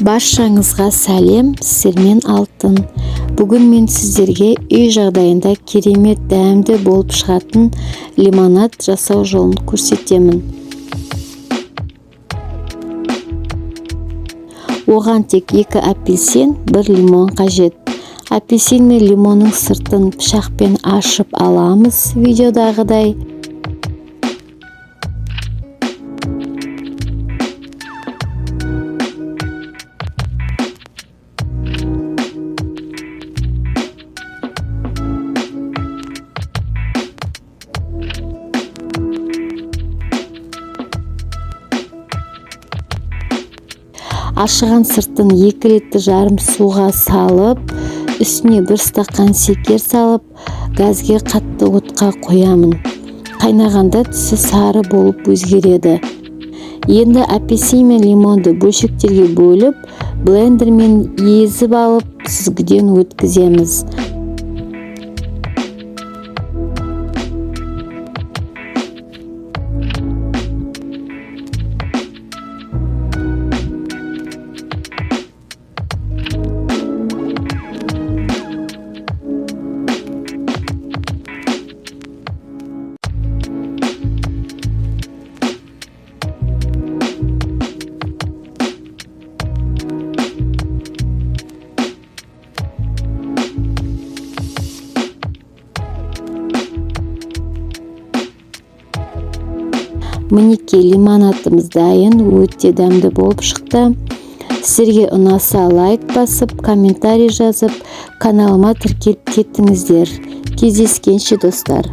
Баршаңызға сәлем, сіздермен алтын. Бүгін мен сіздерге үй жағдайында керемет дәмді болып шығатын лимонад жасау жолын көрсетемін. Оған тек 2 апельсин, 1 лимон қажет. Апельсин мен лимонның сыртын пышақпен ашып аламыз видеодағыдай. Ашыған сыртын 2,5 литр суға салып, үстіне 1 стакан шекер салып, газге қатты отқа қоямын. Қайнағанда түсі сары болып өзгереді. Енді апельсин мен лимонды бөлшектерге бөліп, блендермен езіп алып, сүзгіден өткіземіз. Мінеки лимонадымыз дайын, өте дәмді болып шықты. Сіздерге ұнаса лайк басып, комментарий жазып, каналыма тіркеліп кеттіңіздер. Кездескенше достар.